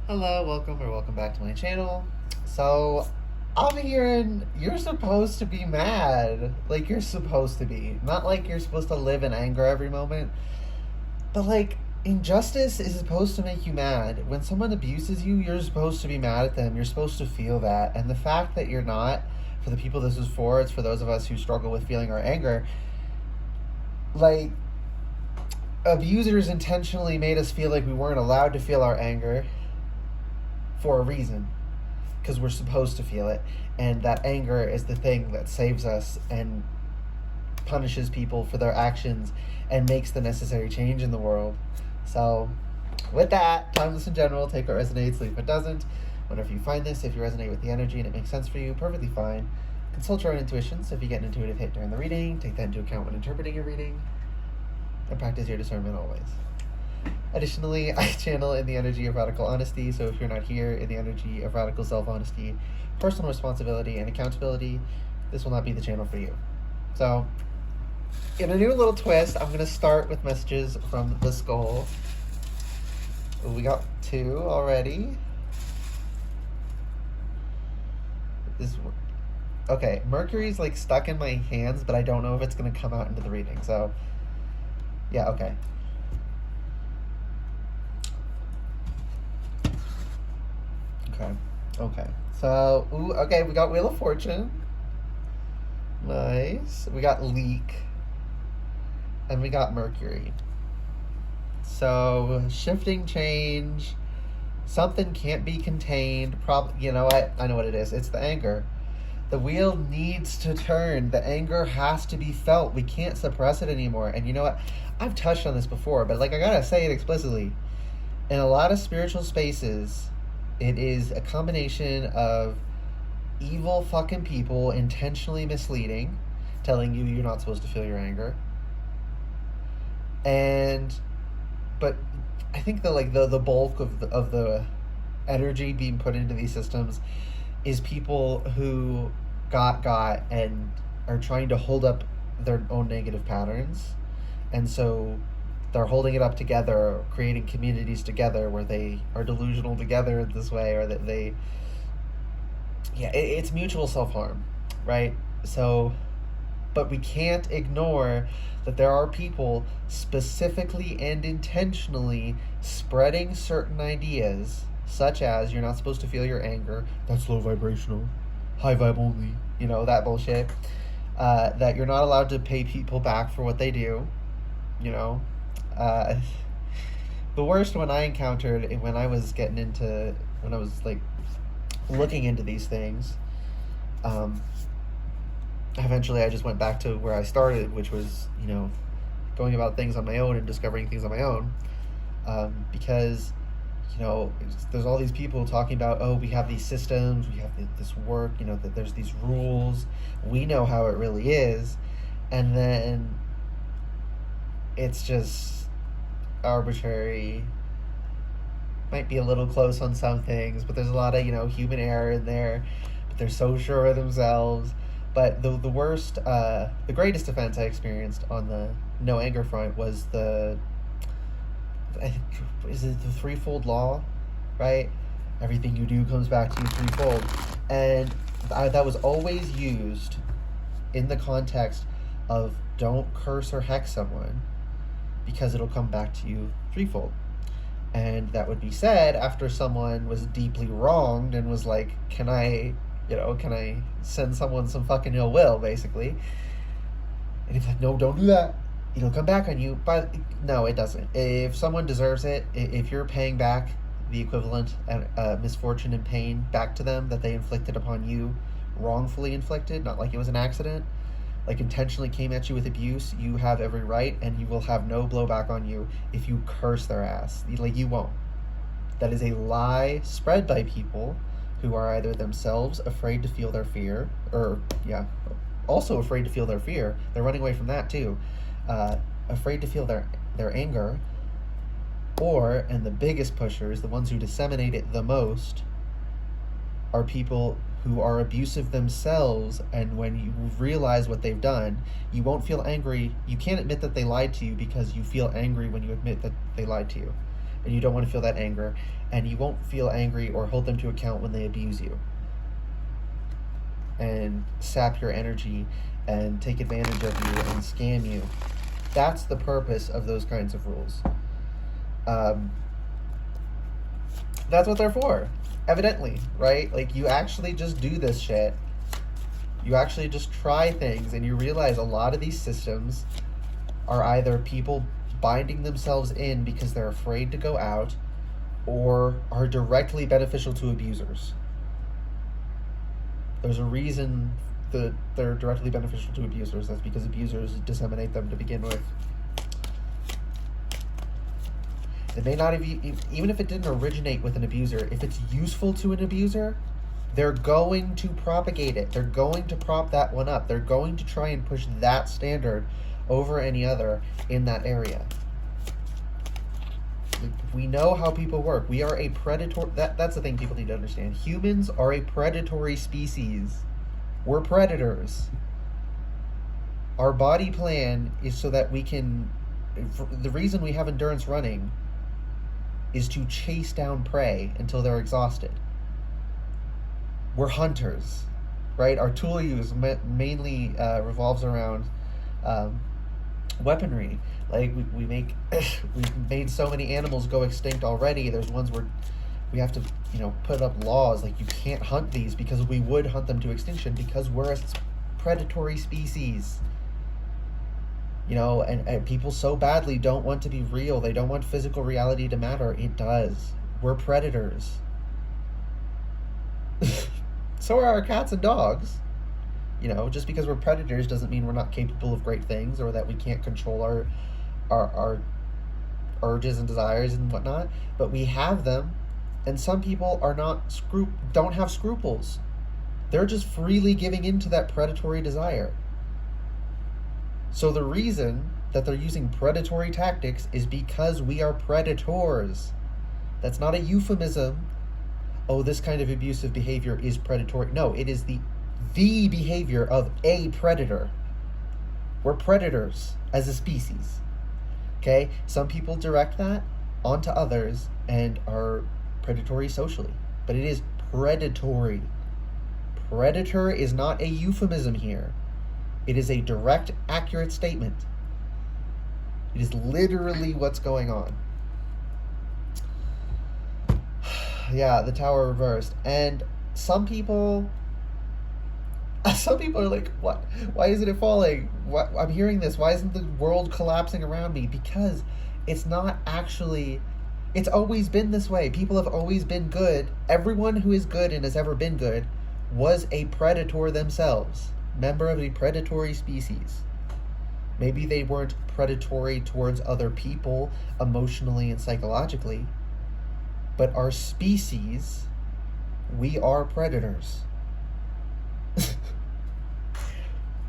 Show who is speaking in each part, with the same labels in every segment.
Speaker 1: Hello, welcome or welcome back to my channel. So, I'm hearing you're supposed to be mad. Like, you're supposed to be. Not like you're supposed to live in anger every moment, but like, injustice is supposed to make you mad. When someone abuses you, you're supposed to be mad at them. You're supposed to feel that. And the fact that you're not, for the people this is for, it's for those of us who struggle with feeling our anger. Like, abusers intentionally made us feel like we weren't allowed to feel our anger for a reason, because we're supposed to feel it, and that anger is the thing that saves us and punishes people for their actions and makes the necessary change in the world. So, with that, timeless in general, take what resonates, leave what doesn't. Whenever you find this, if you resonate with the energy and it makes sense for you, perfectly fine. Consult your own intuition, so if you get an intuitive hit during the reading, take that into account when interpreting your reading, and practice your discernment always. Additionally, I channel in the energy of radical honesty, so if you're not here in the energy of radical self-honesty, personal responsibility, and accountability, this will not be the channel for you. So, in a new little twist, I'm going to start with messages from the skull. We got 2 already. Okay, Mercury's like stuck in my hands, but I don't know if it's going to come out into the reading, so yeah, okay. Okay. So, okay, we got Wheel of Fortune. Nice. We got Leak. And we got Mercury. So, shifting change. Something can't be contained. You know what? I know what it is. It's the anger. The wheel needs to turn. The anger has to be felt. We can't suppress it anymore. And you know what? I've touched on this before, but like I gotta say it explicitly. In a lot of spiritual spaces, it is a combination of evil fucking people intentionally misleading, telling you you're not supposed to feel your anger. But I think the bulk of the energy being put into these systems is people who got and are trying to hold up their own negative patterns, and so they're holding it up together, creating communities together where they are delusional together this way, or that it's mutual self-harm, right? So, but we can't ignore that there are people specifically and intentionally spreading certain ideas, such as you're not supposed to feel your anger, that's low vibrational, high vibe only, that bullshit, that you're not allowed to pay people back for what they do, the worst one I encountered when I was like looking into these things, eventually I just went back to where I started, which was, going about things on my own and discovering things on my own, because, there's all these people talking about, oh, we have these systems, we have this work, that there's these rules, we know how it really is, and then it's just arbitrary. Might be a little close on some things, but there's a lot of human error in there, but they're so sure of themselves. But the worst, the greatest offense I experienced on the no anger front was is it the threefold law, right? Everything you do comes back to you threefold, and that was always used in the context of don't curse or hex someone, because it'll come back to you threefold. And that would be said after someone was deeply wronged and was like, can I send someone some fucking ill will, basically? And he's like, no, don't do that. It'll come back on you. But no, it doesn't. If someone deserves it, if you're paying back the equivalent misfortune and pain back to them that they inflicted upon you, wrongfully inflicted, not like it was an accident, like intentionally came at you with abuse, you have every right, and you will have no blowback on you if you curse their ass. Like, you won't. That is a lie spread by people who are either themselves afraid to feel their fear, or also afraid to feel their fear. They're running away from that too. Afraid to feel their anger, and the biggest pushers, the ones who disseminate it the most, are people who are abusive themselves, and when you realize what they've done, you won't feel angry. You can't admit that they lied to you because you feel angry when you admit that they lied to you. and you don't want to feel that anger, and you won't feel angry or hold them to account when they abuse you and sap your energy and take advantage of you and scam you. That's the purpose of those kinds of rules. That's what they're for, evidently, right? Like, you actually just do this shit. You actually just try things, and you realize a lot of these systems are either people binding themselves in because they're afraid to go out, or are directly beneficial to abusers. There's a reason that they're directly beneficial to abusers. That's because abusers disseminate them to begin with. It may not have, even if it didn't originate with an abuser, if it's useful to an abuser, they're going to propagate it. They're going to prop that one up. They're going to try and push that standard over any other in that area. We know how people work. We are a predator. That's the thing people need to understand. Humans are a predatory species. We're predators. Our body plan is so that we can... The reason we have endurance running is to chase down prey until they're exhausted. We're hunters, right? Our tool use mainly revolves around weaponry. Like, we make we've made so many animals go extinct already. There's ones where we have to, put up laws like you can't hunt these, because we would hunt them to extinction because we're a predatory species. And people so badly don't want to be real. They don't want physical reality to matter. It does. We're predators. So are our cats and dogs. Just because we're predators doesn't mean we're not capable of great things, or that we can't control our urges and desires and whatnot. But we have them, and some people are don't have scruples. They're just freely giving into that predatory desire. So the reason that they're using predatory tactics is because we are predators. That's not a euphemism. Oh, this kind of abusive behavior is predatory. No, it is the behavior of a predator. We're predators as a species. Okay? Some people direct that onto others and are predatory socially. But it is predatory. Predator is not a euphemism here. It is a direct, accurate statement. It is literally what's going on. Yeah, the tower reversed. And some people are like, what? Why isn't it falling? What? I'm hearing this. Why isn't the world collapsing around me? Because it's not actually... It's always been this way. People have always been good. Everyone who is good and has ever been good was a predator themselves. Member of a predatory species. Maybe they weren't predatory towards other people emotionally and psychologically, but our species, we are predators.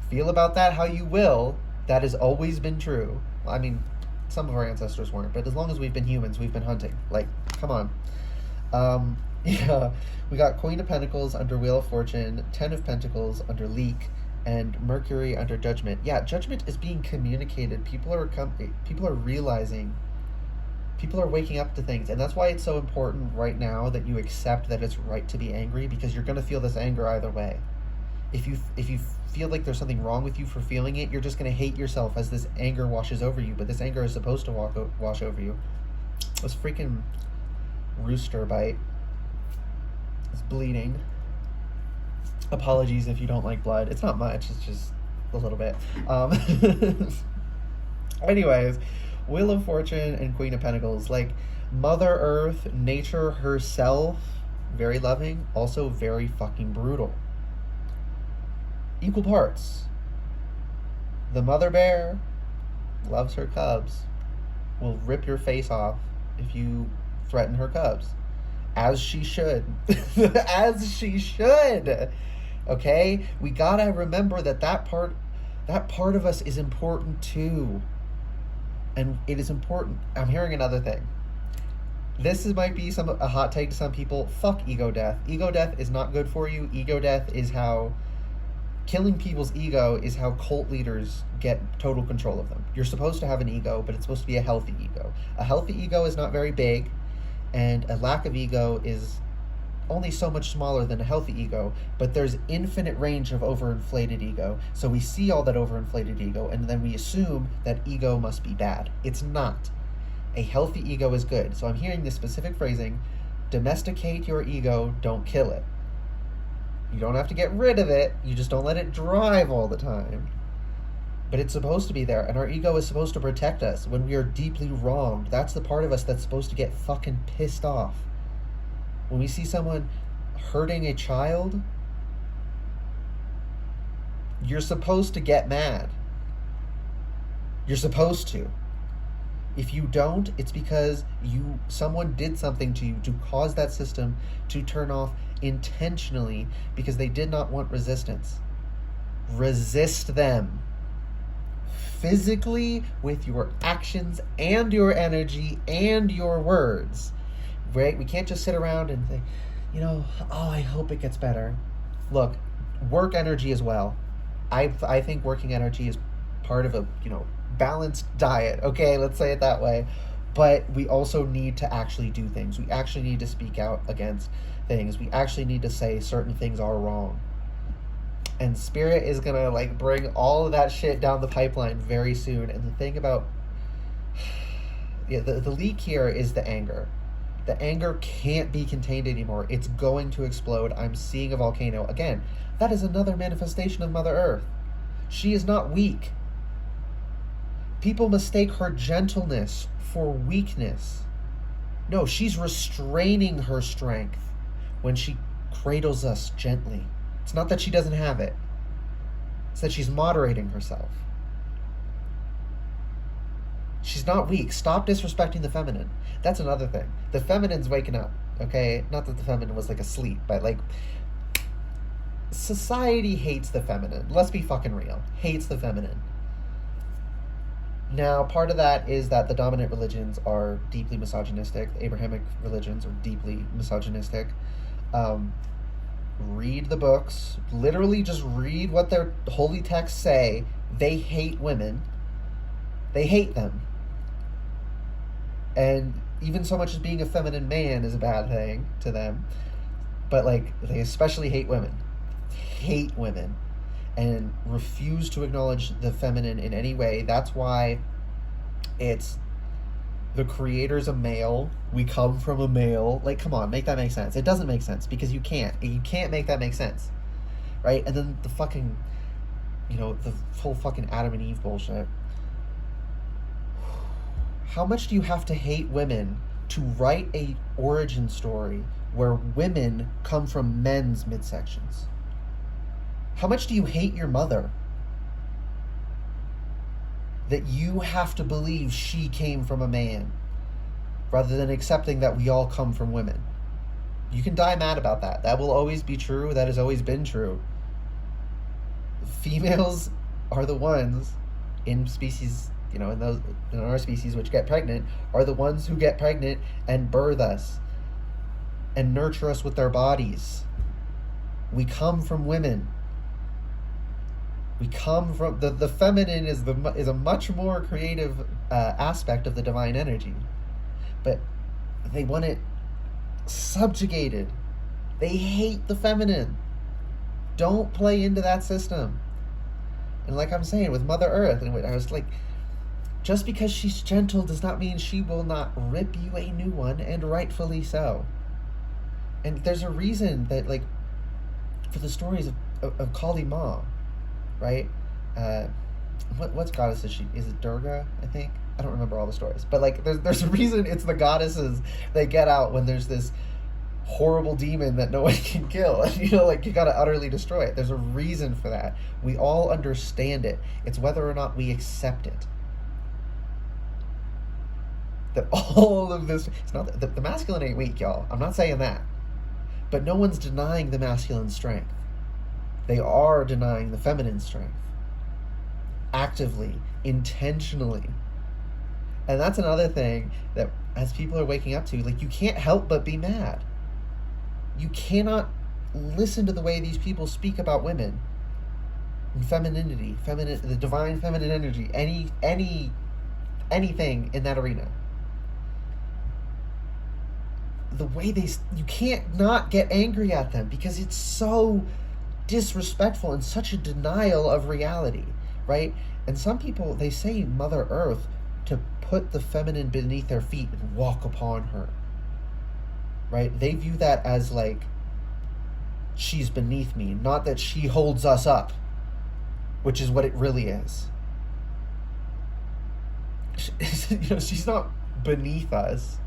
Speaker 1: Feel about that how you will. That has always been true. I mean, some of our ancestors weren't, but as long as we've been humans, we've been hunting. Like, come on. Yeah, we got Queen of Pentacles under Wheel of Fortune, Ten of Pentacles under Leak, and Mercury under Judgment. Yeah, Judgment is being communicated. People are realizing. People are waking up to things, and that's why it's so important right now that you accept that it's right to be angry, because you're going to feel this anger either way. If you feel like there's something wrong with you for feeling it, you're just going to hate yourself as this anger washes over you. But this anger is supposed to wash over you. This freaking rooster bite is bleeding. Apologies if you don't like blood. It's not much. It's just a little bit. Anyways, Wheel of Fortune and Queen of Pentacles. Like, Mother Earth, nature herself, very loving, also very fucking brutal. Equal parts. The mother bear loves her cubs, will rip your face off if you threaten her cubs. As she should. As she should. Okay? We gotta remember that part of us is important too. And it is important. I'm hearing another thing. Might be a hot take to some people. Fuck ego death. Ego death is not good for you. Ego death is how Killing people's ego is how cult leaders get total control of them. You're supposed to have an ego, but it's supposed to be a healthy ego. A healthy ego is not very big, and a lack of ego is only so much smaller than a healthy ego, but there's infinite range of overinflated ego. So we see all that overinflated ego, and then we assume that ego must be bad. It's not. A healthy ego is good. So I'm hearing this specific phrasing: domesticate your ego, don't kill it. You don't have to get rid of it, you just don't let it drive all the time. But it's supposed to be there, and our ego is supposed to protect us when we are deeply wronged. That's the part of us that's supposed to get fucking pissed off. When we see someone hurting a child, you're supposed to get mad. You're supposed to. If you don't, it's because someone did something to you to cause that system to turn off intentionally because they did not want resistance. Resist them. Physically, with your actions and your energy and your words. Right? We can't just sit around and think, I hope it gets better. Look, work energy as well. I think working energy is part of a, balanced diet. Okay, let's say it that way. But we also need to actually do things. We actually need to speak out against things. We actually need to say certain things are wrong. And Spirit is going to bring all of that shit down the pipeline very soon. And the thing about the leak here is the anger. The anger can't be contained anymore. It's going to explode. I'm seeing a volcano. Again, that is another manifestation of Mother Earth. She is not weak. People mistake her gentleness for weakness. No, she's restraining her strength when she cradles us gently. It's not that she doesn't have it. It's that she's moderating herself. She's not weak. Stop disrespecting the feminine. That's another thing. The feminine's waking up, okay? Not that the feminine was asleep, but society hates the feminine. Let's be fucking real. Hates the feminine. Now, part of that is that the dominant religions are deeply misogynistic. The Abrahamic religions are deeply misogynistic. Read the books. Literally just read what their holy texts say. They hate women. They hate them. And even so much as being a feminine man is a bad thing to them. But they especially hate women. Hate women. And refuse to acknowledge the feminine in any way. That's why it's the creator's a male. We come from a male. Come on, make that make sense. It doesn't make sense because you can't. You can't make that make sense. Right? And then the fucking, the whole fucking Adam and Eve bullshit. How much do you have to hate women to write a origin story where women come from men's midsections? How much do you hate your mother that you have to believe she came from a man rather than accepting that we all come from women? You can die mad about that. That will always be true. That has always been true. Females are the ones in species, in our species which get pregnant, are the ones who get pregnant and birth us and nurture us with their bodies. We come from women. We come from the feminine is a much more creative aspect of the divine energy, but they want it subjugated. They hate the feminine. Don't play into that system. And I'm saying with Mother Earth, and I was just because she's gentle does not mean she will not rip you a new one, and rightfully so. And there's a reason that for the stories of Kali Ma. Right? What's goddess is she? Is it Durga, I think? I don't remember all the stories. But there's a reason it's the goddesses that get out when there's this horrible demon that no one can kill. And you gotta utterly destroy it. There's a reason for that. We all understand it. It's whether or not we accept it. That all of this, it's not the masculine ain't weak, y'all. I'm not saying that. But no one's denying the masculine strength. They are denying the feminine strength. Actively, intentionally. And that's another thing that as people are waking up to, you can't help but be mad. You cannot listen to the way these people speak about women femininity, the divine feminine energy, anything in that arena. The way you can't not get angry at them because it's so disrespectful and such a denial of reality, right? And some people, they say Mother Earth to put the feminine beneath their feet and walk upon her, right? They view that as like, she's beneath me, not that she holds us up, which is what it really is. She's not beneath us.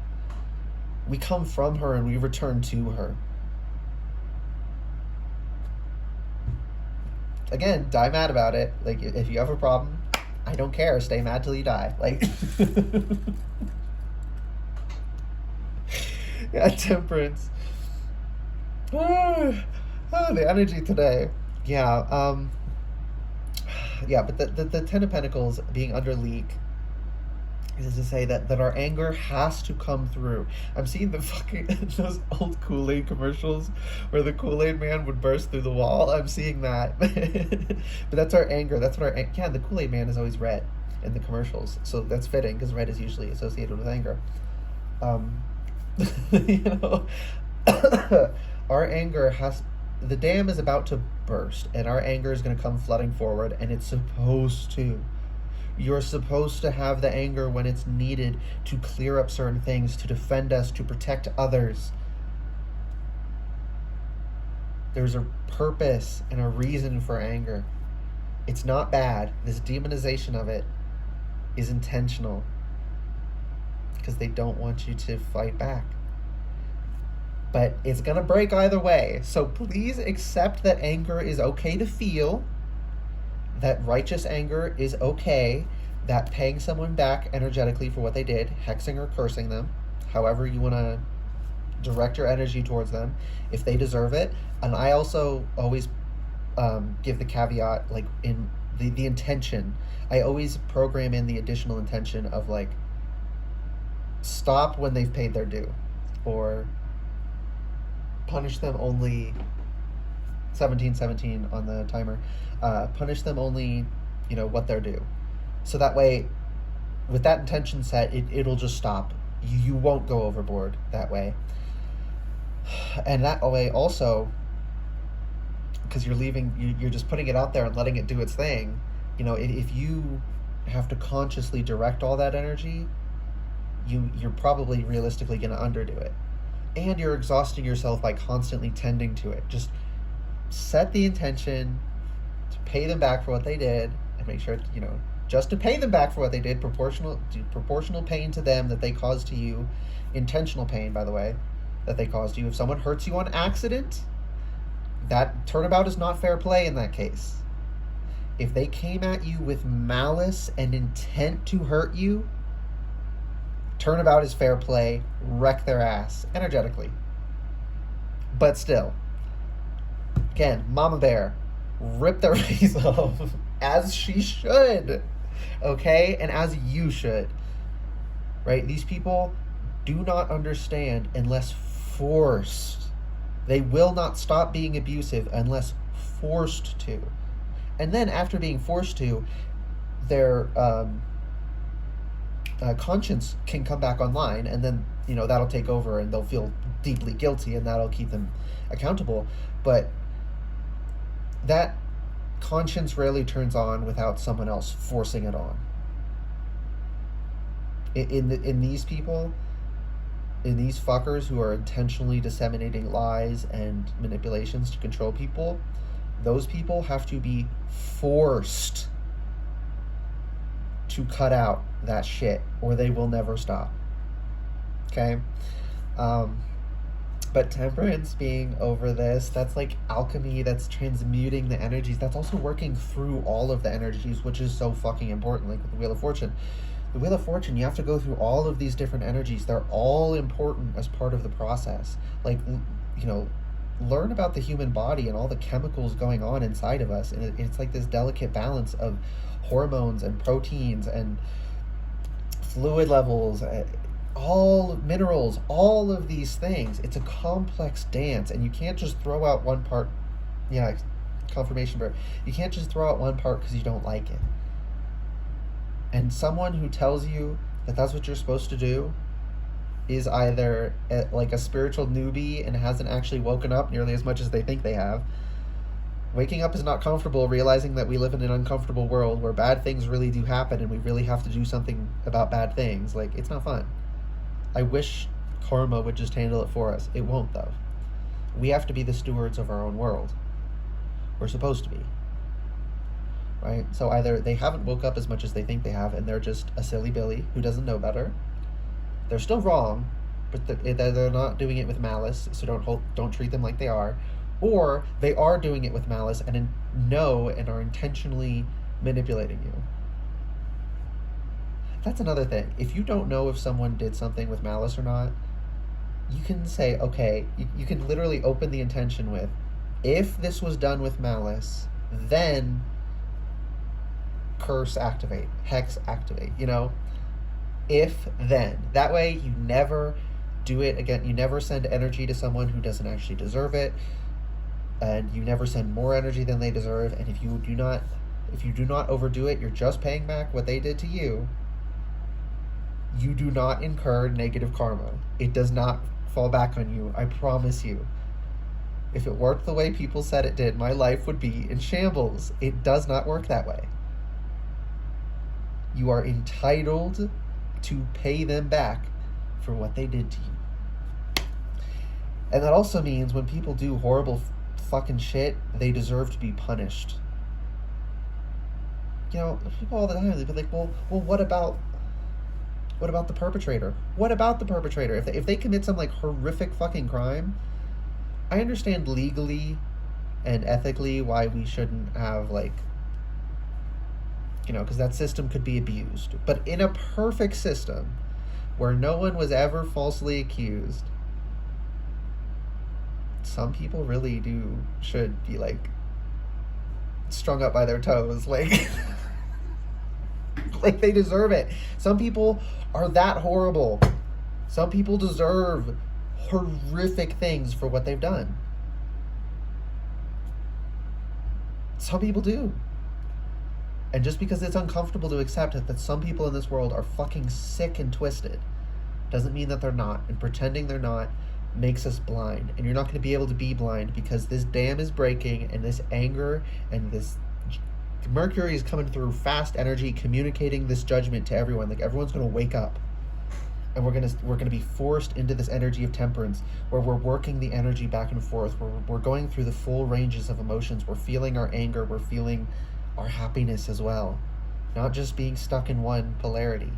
Speaker 1: We come from her and we return to her. Again, die mad about it. Like, if you have a problem, I don't care. Stay mad till you die. Like, yeah, Temperance. The energy today. Yeah, yeah, but the Ten of Pentacles being under leak is to say that our anger has to come through. I'm seeing the fucking those old Kool-Aid commercials where the Kool-Aid man would burst through the wall. I'm seeing that. But that's our anger. That's what yeah, the Kool-Aid man is always red in the commercials. So that's fitting because red is usually associated with anger. Our anger the dam is about to burst and our anger is going to come flooding forward, and it's supposed to. You're supposed to have the anger when it's needed to clear up certain things, to defend us, to protect others. There's a purpose and a reason for anger. It's not bad. This demonization of it is intentional because they don't want you to fight back. But it's going to break either way. So please accept that anger is okay to feel. That righteous anger is okay, that paying someone back energetically for what they did, hexing or cursing them, however you want to direct your energy towards them, if they deserve it. And I also always give the caveat, like in the intention, I always program in the additional intention of like, stop when they've paid their due, or punish them only 1717 on the timer. Punish them only, what they're due. So that way, with that intention set, it'll just stop. You won't go overboard that way. And that way also, because you're just putting it out there and letting it do its thing. If you have to consciously direct all that energy, you're probably realistically going to underdo it. And you're exhausting yourself by constantly tending to it. Just set the intention to pay them back for what they did, and make sure, just to pay them back for what they did, proportional pain to them that they caused to you, intentional pain, by the way, that they caused you. If someone hurts you on accident, that turnabout is not fair play in that case. If they came at you with malice and intent to hurt you, turnabout is fair play. Wreck their ass energetically. But still, again, Mama Bear, rip their face off, as she should, okay? And as you should, right? These people do not understand unless forced. They will not stop being abusive unless forced to. And then after being forced to, their conscience can come back online, and then, that'll take over and they'll feel deeply guilty, and that'll keep them accountable. But that conscience rarely turns on without someone else forcing it on. In these people, in these fuckers who are intentionally disseminating lies and manipulations to control people, those people have to be forced to cut out that shit, or they will never stop. Okay? But Temperance being over this, that's like alchemy, that's transmuting the energies, that's also working through all of the energies, which is so fucking important, like with the Wheel of Fortune. The Wheel of Fortune, you have to go through all of these different energies. They're all important as part of the process. Like, learn about the human body and all the chemicals going on inside of us. And it's like this delicate balance of hormones and proteins and fluid levels, all minerals, all of these things. It's a complex dance, and you can't just throw out one part. Yeah, confirmation verb. You can't just throw out one part because you don't like it. And someone who tells you that that's what you're supposed to do is either like a spiritual newbie and hasn't actually woken up nearly as much as they think they have. Waking up is not comfortable, realizing that we live in an uncomfortable world where bad things really do happen and we really have to do something about bad things. Like, it's not fun. I wish karma would just handle it for us. It won't, though. We have to be the stewards of our own world. We're supposed to be. Right? So either they haven't woke up as much as they think they have and they're just a silly Billy who doesn't know better. They're still wrong, but they're not doing it with malice, so don't treat them like they are. Or they are doing it with malice and know and are intentionally manipulating you. That's another thing. If you don't know if someone did something with malice or not, you can say, okay, you can literally open the intention with, if this was done with malice, then curse activate, hex activate, if then. That way you never do it again. You never send energy to someone who doesn't actually deserve it. And you never send more energy than they deserve. And if you do not overdo it, you're just paying back what they did to you. You do not incur negative karma. It does not fall back on you. I promise you. If it worked the way people said it did, my life would be in shambles. It does not work that way. You are entitled to pay them back for what they did to you. And that also means when people do horrible fucking shit, they deserve to be punished. People all the time, they'd be like, well, what about the perpetrator? What about the perpetrator? If they commit some like horrific fucking crime, I understand legally and ethically why we shouldn't have because that system could be abused. But in a perfect system where no one was ever falsely accused, some people really should be strung up by their toes, like they deserve it. Some people are that horrible. Some people deserve horrific things for what they've done. Some people do. And just because it's uncomfortable to accept it that some people in this world are fucking sick and twisted doesn't mean that they're not. And pretending they're not makes us blind. And you're not going to be able to be blind because this dam is breaking and this anger and this Mercury is coming through fast energy, communicating this judgment to everyone. Like, everyone's going to wake up. And we're gonna be forced into this energy of temperance, where we're working the energy back and forth, where we're going through the full ranges of emotions. We're feeling our anger, we're feeling our happiness as well. Not just being stuck in one polarity,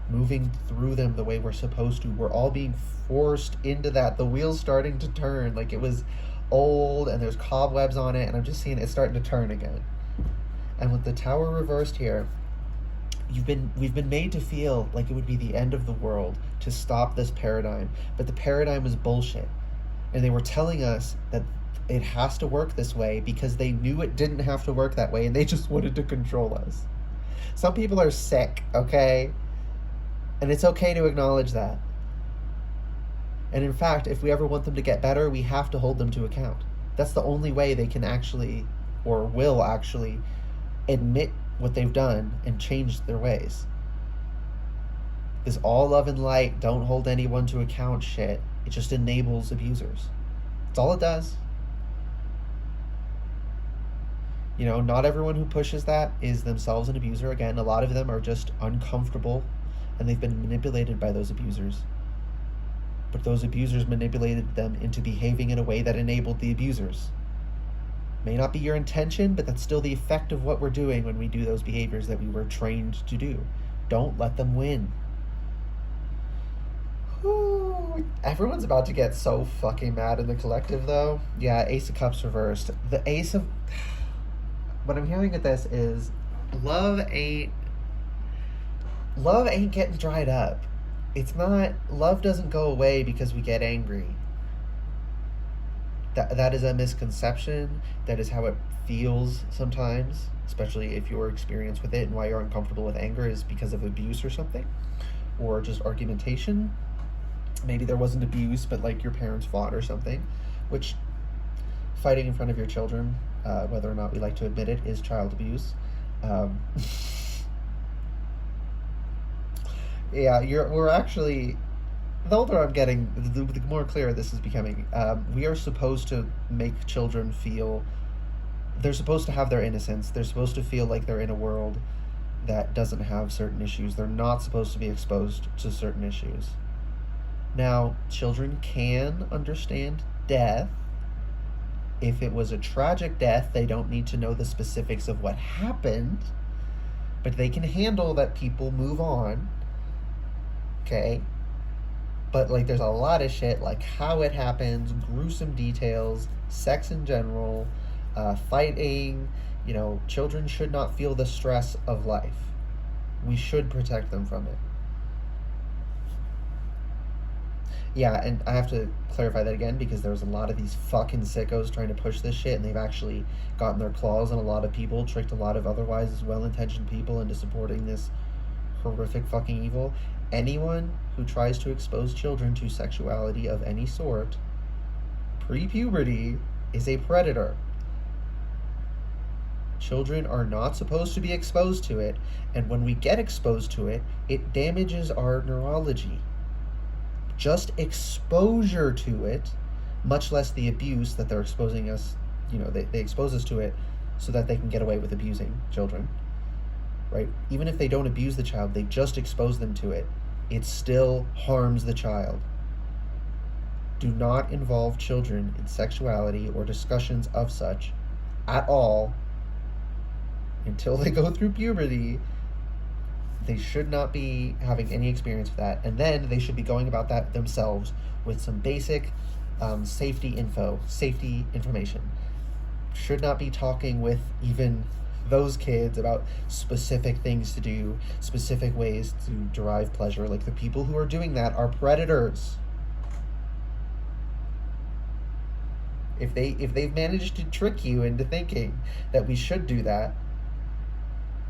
Speaker 1: moving through them the way we're supposed to. We're all being forced into that. The wheel's starting to turn. Like, it was old and there's cobwebs on it, and I'm just seeing it starting to turn again. And with the Tower reversed here, we've been made to feel like it would be the end of the world to stop this paradigm, but the paradigm is bullshit. And they were telling us that it has to work this way because they knew it didn't have to work that way, and they just wanted to control us. Some people are sick, okay? And it's okay to acknowledge that. And in fact, if we ever want them to get better, we have to hold them to account. That's the only way they can actually, or will actually, admit what they've done and change their ways. This all love and light, don't hold anyone to account shit, it just enables abusers. That's all it does. Not everyone who pushes that is themselves an abuser. Again, a lot of them are just uncomfortable and they've been manipulated by those abusers. But those abusers manipulated them into behaving in a way that enabled the abusers. May not be your intention, but that's still the effect of what we're doing when we do those behaviors that we were trained to do. Don't let them win. Whew. Everyone's about to get so fucking mad in the collective, though. Yeah, Ace of Cups reversed. What I'm hearing with this is love ain't getting dried up. Love doesn't go away because we get angry. That is a misconception. That is how it feels sometimes, especially if your experience with it and why you're uncomfortable with anger is because of abuse or something, or just argumentation. Maybe there wasn't abuse, but your parents fought or something, which fighting in front of your children, whether or not we like to admit it, is child abuse. Um, yeah, we're actually, the older I'm getting, the more clear this is becoming. We are supposed to make children feel, they're supposed to have their innocence. They're supposed to feel like they're in a world that doesn't have certain issues. They're not supposed to be exposed to certain issues. Now, children can understand death. If it was a tragic death, they don't need to know the specifics of what happened, but they can handle that people move on. Okay? But, like, there's a lot of shit, like how it happens, gruesome details, sex in general, fighting. You know, children should not feel the stress of life. We should protect them from it. Yeah, and I have to clarify that again because there's a lot of these fucking sickos trying to push this shit, and they've actually gotten their claws on a lot of people, tricked a lot of otherwise well-intentioned people into supporting this horrific fucking evil. Anyone who tries to expose children to sexuality of any sort pre-puberty is a predator. Children are not supposed to be exposed to it, and when we get exposed to it, it damages our neurology. Just exposure to it, much less the abuse that they're exposing us, you know, they expose us to it so that they can get away with abusing children, right? Even if they don't abuse the child, they just expose them to it. It still harms the child. Do not involve children in sexuality or discussions of such at all until they go through puberty. They should not be having any experience with that. And then they should be going about that themselves with some basic safety information. Should not be talking with even those kids about specific things to do, specific ways to derive pleasure. Like, the people who are doing that are predators. If they've managed to trick you into thinking that we should do that,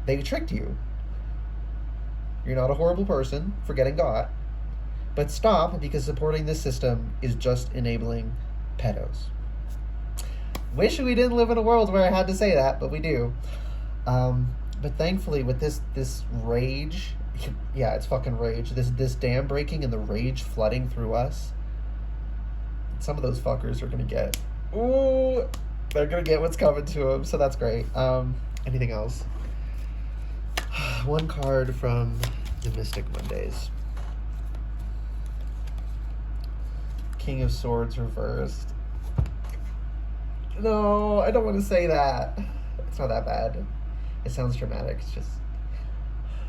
Speaker 1: they've tricked you. You're not a horrible person for getting got, but stop, because supporting this system is just enabling pedos. Wish we didn't live in a world where I had to say that, but we do. But thankfully, with this rage, yeah, it's fucking rage. This dam breaking and the rage flooding through us, some of those fuckers are gonna get, they're gonna get what's coming to them. So that's great. Anything else? One card from the Mystic Mondays. King of Swords reversed. No, I don't want to say that. It's not that bad. It sounds dramatic. It's just...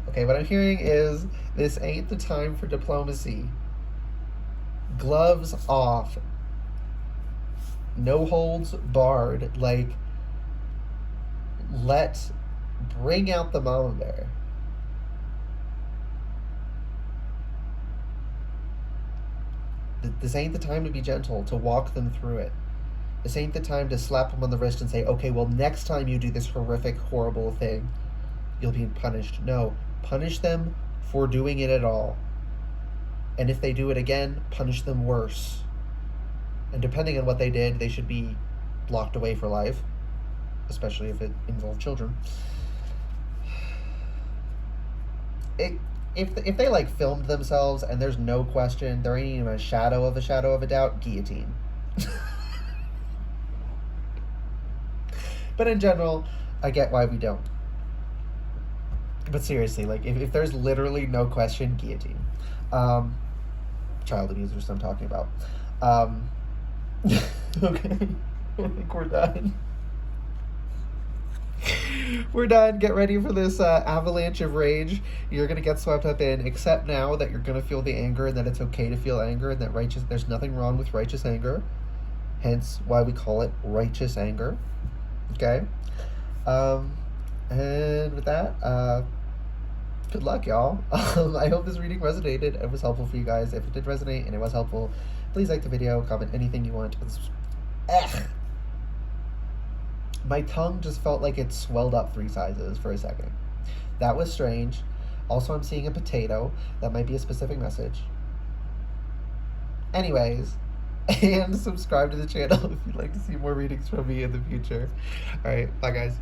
Speaker 1: Okay, what I'm hearing is, this ain't the time for diplomacy. Gloves off. No holds barred. Like, bring out the mama bear. This ain't the time to be gentle, to walk them through it. This ain't the time to slap them on the wrist and say, okay, well, next time you do this horrific, horrible thing, you'll be punished. No, punish them for doing it at all. And if they do it again, punish them worse. And depending on what they did, they should be locked away for life, especially if it involved children. If they like filmed themselves and there's no question, there ain't even a shadow of a doubt, guillotine. But in general, I get why we don't. But seriously, like, if there's literally no question, guillotine. Child abusers I'm talking about. Okay. I think we're done. We're done. Get ready for this avalanche of rage you're going to get swept up in. Accept now that you're going to feel the anger and that it's okay to feel anger and that there's nothing wrong with righteous anger. Hence why we call it righteous anger. Okay? And with that, good luck, y'all. I hope this reading resonated and was helpful for you guys. If it did resonate and it was helpful, please like the video, comment anything you want. My tongue just felt like it swelled up 3 sizes for a second. That was strange. Also, I'm seeing a potato. That might be a specific message. Anyways, and subscribe to the channel if you'd like to see more readings from me in the future. All right, bye guys.